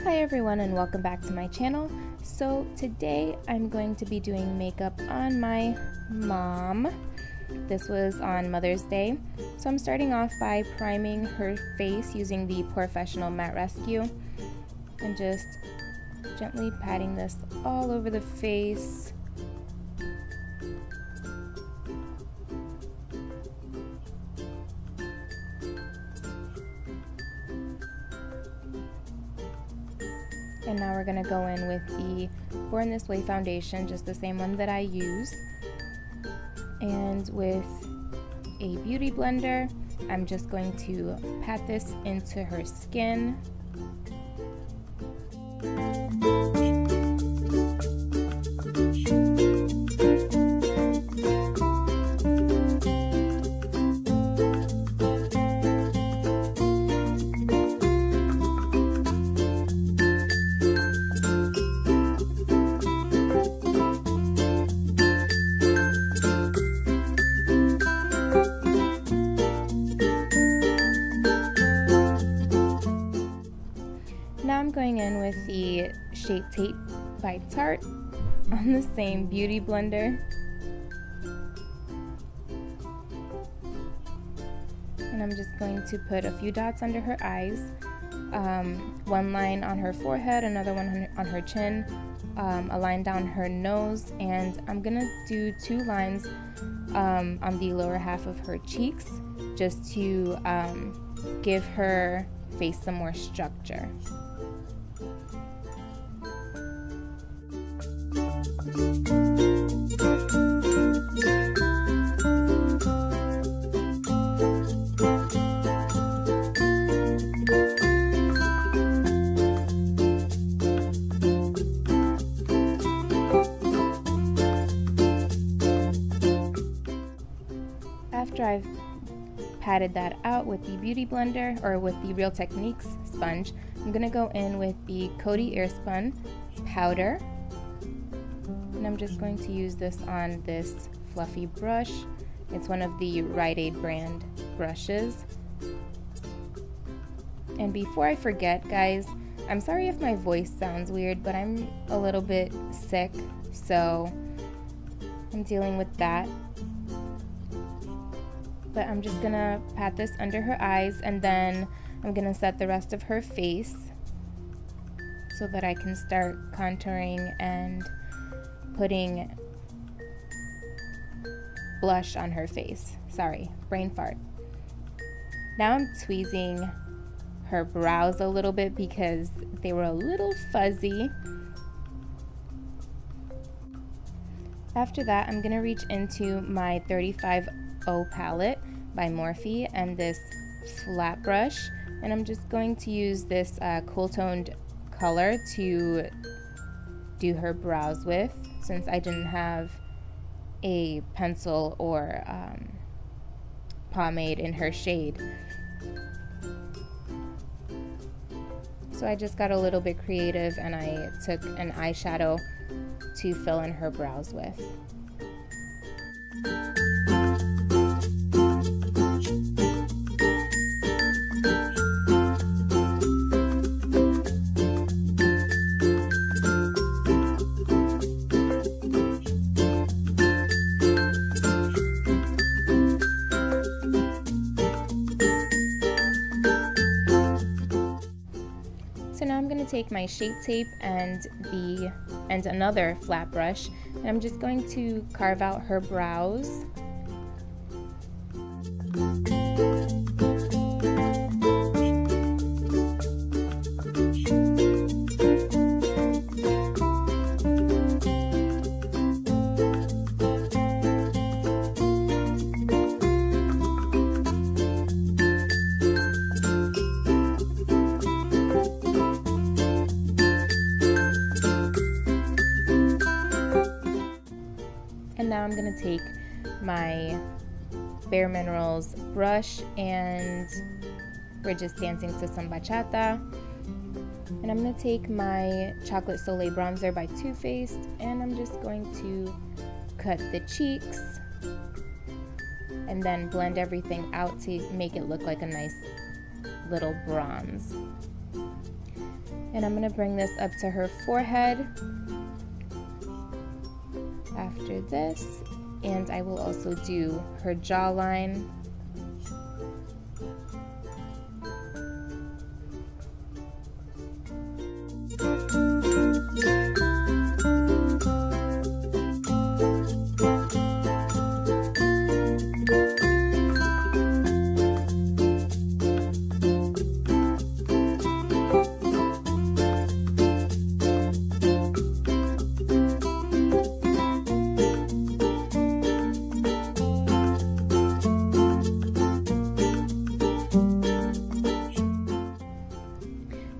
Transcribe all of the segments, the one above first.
Hi everyone and welcome back to my channel. So today I'm going to be doing makeup on my mom. This was on Mother's Day. So I'm starting off by priming her face using the Professional Matte Rescue and just gently patting this all over the face. And now we're going to go in with the Born This Way foundation, just the same one that I use. And with a beauty blender, I'm just going to pat this into her skin. Now I'm going in with the Shape Tape by Tarte on the same beauty blender. And I'm just going to put a few dots under her eyes, one line on her forehead, another one on her chin, a line down her nose, and I'm gonna do two lines on the lower half of her cheeks just to give her face some more structure. After I've patted that out with the beauty blender or with the Real Techniques sponge, I'm going to go in with the Coty Airspun powder. And I'm just going to use this on this fluffy brush. It's one of the Rite Aid brand brushes. And before I forget, guys, I'm sorry if my voice sounds weird, but I'm a little bit sick, so I'm dealing with that. But I'm just gonna pat this under her eyes, and then I'm gonna set the rest of her face so that I can start contouring and putting blush on her face. Sorry, brain fart. Now I'm tweezing her brows a little bit because they were a little fuzzy. After that, I'm gonna reach into my 35 palette by Morphe and this flat brush, and I'm just going to use this cool toned color to do her brows with, since I didn't have a pencil or pomade in her shade. So I just got a little bit creative and I took an eyeshadow to fill in her brows with. So now I'm going to take my Shape Tape and another flat brush, and I'm just going to carve out her brows. And now I'm going to take my Bare Minerals brush, and we're just dancing to some bachata. And I'm going to take my Chocolate Soleil bronzer by Too Faced, and I'm just going to cut the cheeks and then blend everything out to make it look like a nice little bronze. And I'm going to bring this up to her forehead after this, and I will also do her jawline.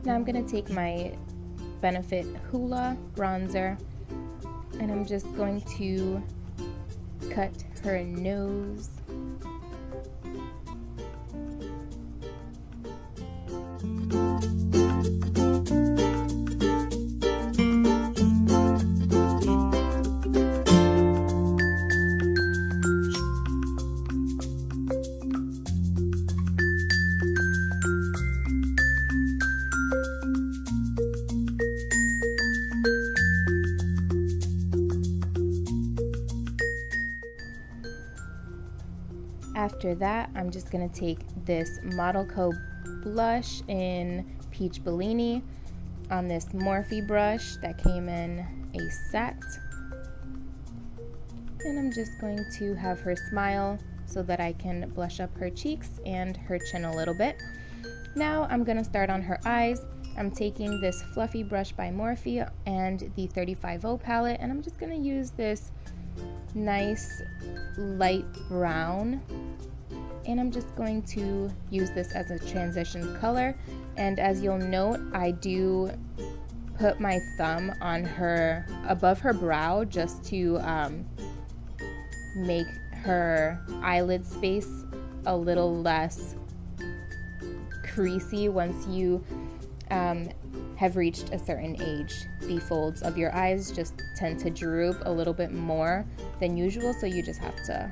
Now I'm going to take my Benefit Hoola bronzer, and I'm just going to cut her nose. After that, I'm just going to take this Model Co blush in Peach Bellini on this Morphe brush that came in a set. And I'm just going to have her smile so that I can blush up her cheeks and her chin a little bit. Now I'm going to start on her eyes. I'm taking this fluffy brush by Morphe and the 35O palette, and I'm just going to use this nice light brown, and I'm just going to use this as a transition color. And as you'll note, I do put my thumb on her, above her brow, just to make her eyelid space a little less creasy once you have reached a certain age. The folds of your eyes just tend to droop a little bit more than usual, so you just have to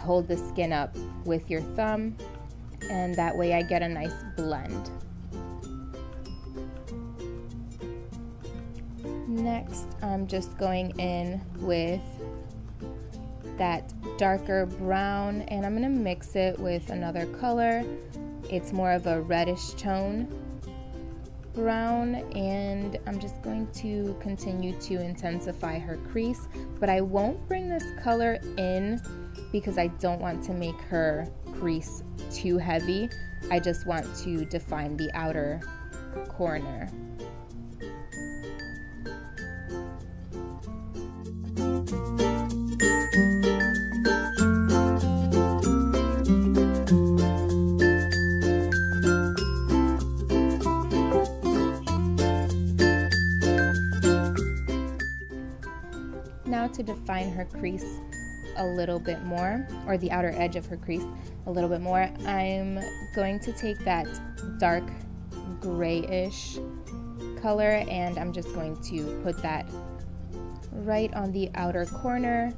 hold the skin up with your thumb, and that way I get a nice blend. Next, I'm just going in with that darker brown, and I'm going to mix it with another color. It's more of a reddish tone brown, and I'm just going to continue to intensify her crease, but I won't bring this color in because I don't want to make her crease too heavy. I just want to define the outer corner. Now to define her crease a little bit more, or the outer edge of her crease a little bit more, I'm going to take that dark grayish color, and I'm just going to put that right on the outer corner,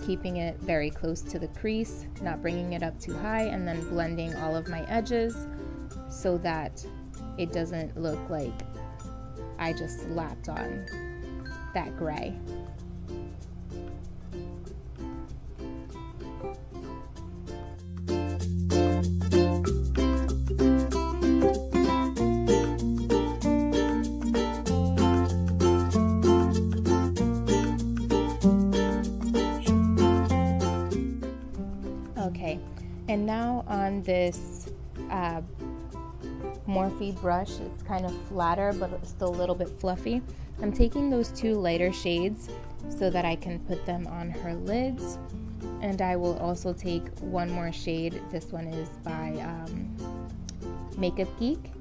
keeping it very close to the crease, not bringing it up too high, and then blending all of my edges so that it doesn't look like I just slapped on that gray. Okay, and now on this Morphe brush, it's kind of flatter but it's still a little bit fluffy. I'm taking those two lighter shades so that I can put them on her lids, and I will also take one more shade. This one is by Makeup Geek,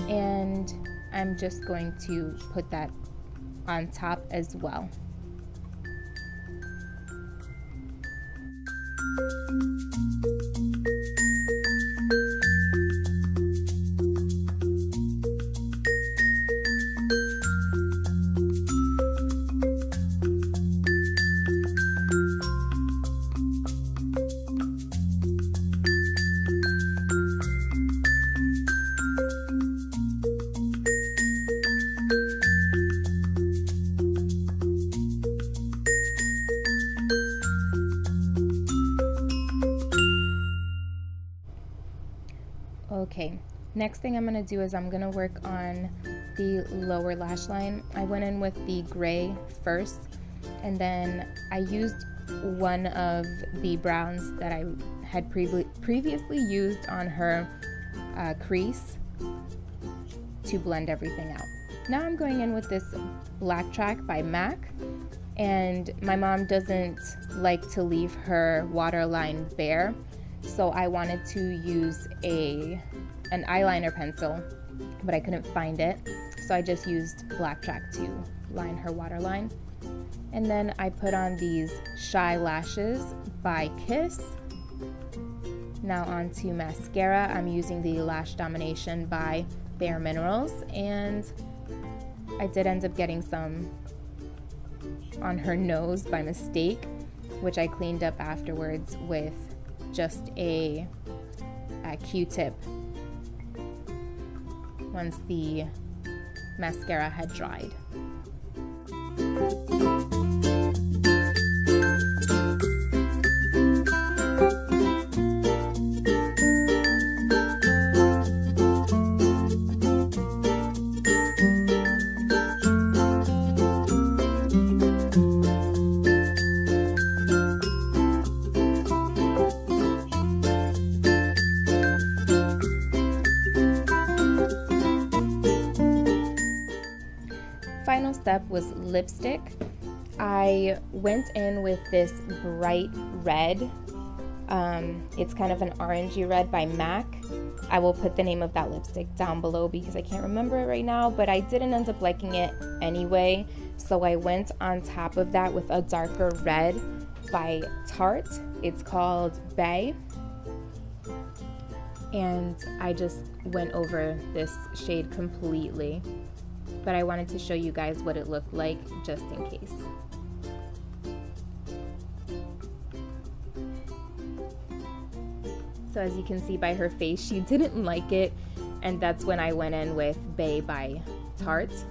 and I'm just going to put that on top as well. Next thing I'm going to do is I'm going to work on the lower lash line. I went in with the gray first, and then I used one of the browns that I had previously used on her crease to blend everything out. Now I'm going in with this Black Track by MAC, and my mom doesn't like to leave her waterline bare, so I wanted to use an eyeliner pencil, but I couldn't find it, so I just used Black Track to line her waterline. And then I put on these Shy Lashes by Kiss. Now on to mascara. I'm using the Lash Domination by Bare Minerals, and I did end up getting some on her nose by mistake, which I cleaned up afterwards with just a Q-tip once the mascara had dried. Final step was lipstick. I went in with this bright red. It's kind of an orangey red by MAC. I will put the name of that lipstick down below because I can't remember it right now, but I didn't end up liking it anyway, so I went on top of that with a darker red by Tarte. It's called Bay, and I just went over this shade completely, but I wanted to show you guys what it looked like just in case. So as you can see by her face, she didn't like it, and that's when I went in with Bay by Tarte.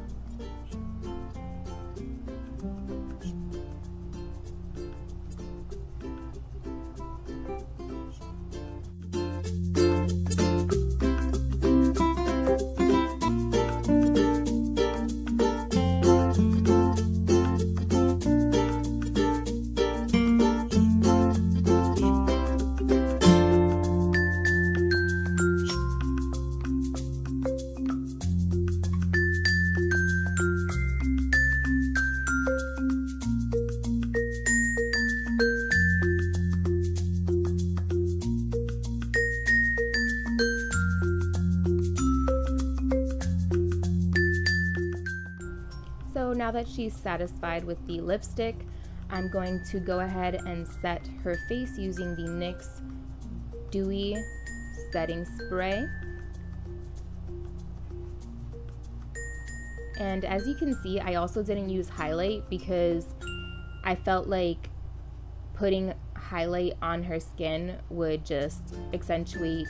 So now that she's satisfied with the lipstick, I'm going to go ahead and set her face using the NYX Dewy Setting Spray. And as you can see, I also didn't use highlight because I felt like putting highlight on her skin would just accentuate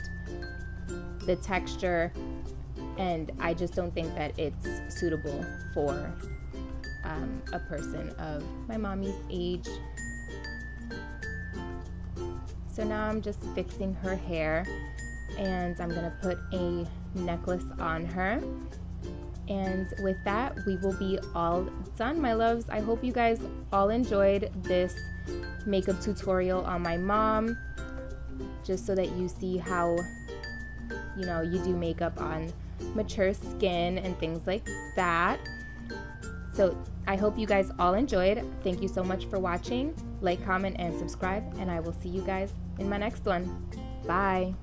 the texture, and I just don't think that it's suitable for a person of my mommy's age. So now I'm just fixing her hair, and I'm gonna put a necklace on her. And with that, we will be all done, my loves. I hope you guys all enjoyed this makeup tutorial on my mom, just so that you see how, you know, you do makeup on mature skin and things like that. So I hope you guys all enjoyed. Thank you so much for watching. Like, comment, and subscribe, and I will see you guys in my next one. Bye.